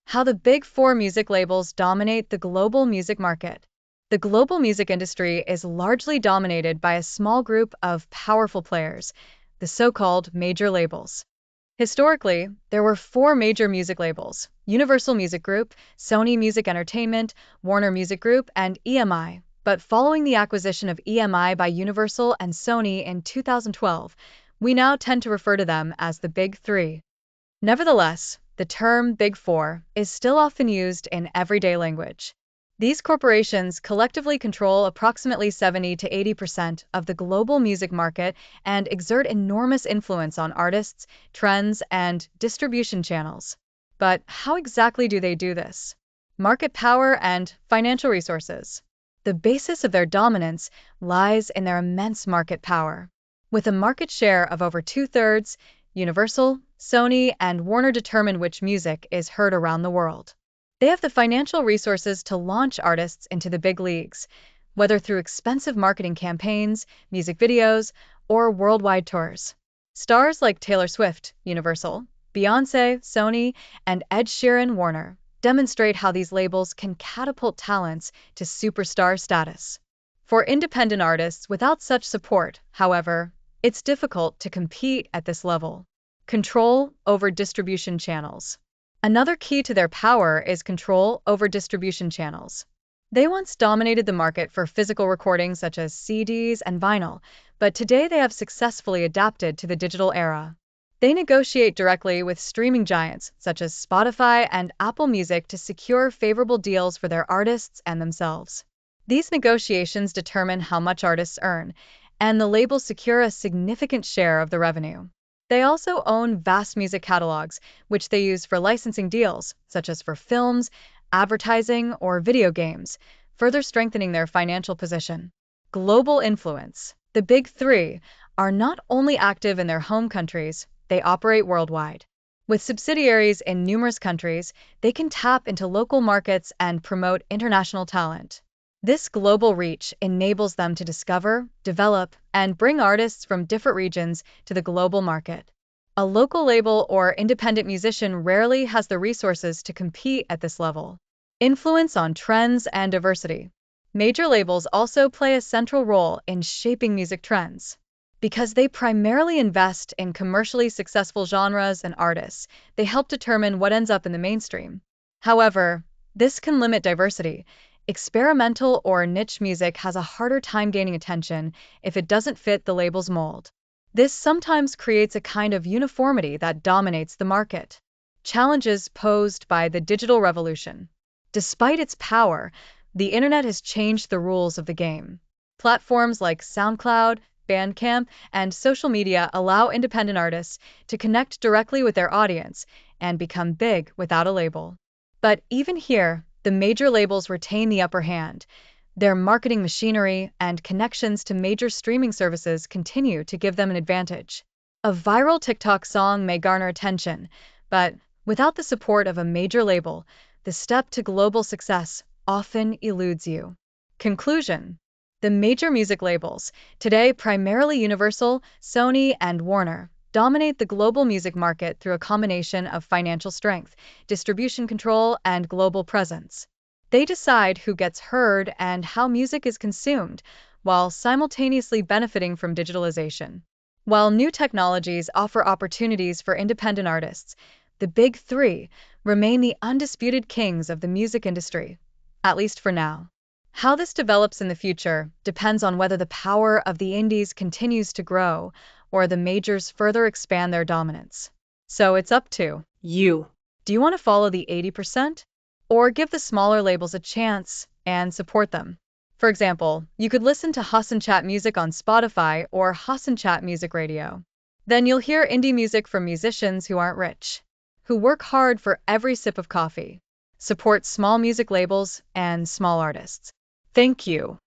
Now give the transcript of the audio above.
How the big four music labels dominate the global music market. The global music industry is largely dominated by a small group of powerful players, the so-called major labels. Historically, there were four major music labels: Universal Music Group, Sony Music Entertainment, Warner Music Group, and EMI. But following the acquisition of EMI by Universal and Sony in 2012, we now tend to refer to them as the Big Three. Nevertheless, the term Big Four is still often used in everyday language. These corporations collectively control approximately 70 to 80% of the global music market and exert enormous influence on artists, trends, and distribution channels. But how exactly do they do this? Market power and financial resources. The basis of their dominance lies in their immense market power. With a market share of over two-thirds, Universal, Sony, and Warner determine which music is heard around the world. They have the financial resources to launch artists into the big leagues, whether through expensive marketing campaigns, music videos, or worldwide tours. Stars like Taylor Swift, Universal, Beyoncé, Sony, and Ed Sheeran, Warner, demonstrate how these labels can catapult talents to superstar status. For independent artists without such support, however, it's difficult to compete at this level. Control over distribution channels. Another key to their power is control over distribution channels. They once dominated the market for physical recordings such as CDs and vinyl, but today they have successfully adapted to the digital era. They negotiate directly with streaming giants such as Spotify and Apple Music to secure favorable deals for their artists and themselves. These negotiations determine how much artists earn, and the labels secure a significant share of the revenue. They also own vast music catalogs, which they use for licensing deals, such as for films, advertising, or video games, further strengthening their financial position. Global influence. The Big Three are not only active in their home countries, they operate worldwide. With subsidiaries in numerous countries, they can tap into local markets and promote international talent. This global reach enables them to discover, develop, and bring artists from different regions to the global market. A local label or independent musician rarely has the resources to compete at this level. Influence on trends and diversity. Major labels also play a central role in shaping music trends. Because they primarily invest in commercially successful genres and artists, they help determine what ends up in the mainstream. However, this can limit diversity. Experimental or niche music has a harder time gaining attention if it doesn't fit the label's mold. This sometimes creates a kind of uniformity that dominates the market. Challenges posed by the digital revolution. Despite its power, the internet has changed the rules of the game. Platforms like SoundCloud, Bandcamp, and social media allow independent artists to connect directly with their audience and become big without a label. But even here, the major labels retain the upper hand. Their marketing machinery and connections to major streaming services continue to give them an advantage. A viral TikTok song may garner attention, but without the support of a major label, the step to global success often eludes you. Conclusion. The major music labels, today primarily Universal, Sony, and Warner, dominate the global music market through a combination of financial strength, distribution control, and global presence. They decide who gets heard and how music is consumed, while simultaneously benefiting from digitalization. While new technologies offer opportunities for independent artists, the Big Three remain the undisputed kings of the music industry, at least for now. How this develops in the future depends on whether the power of the indies continues to grow or the majors further expand their dominance. So it's up to you. Do you want to follow the 80%? Or give the smaller labels a chance and support them? For example, you could listen to HasenChat music on Spotify or HasenChat music radio. Then you'll hear indie music from musicians who aren't rich, who work hard for every sip of coffee. Support small music labels and small artists. Thank you.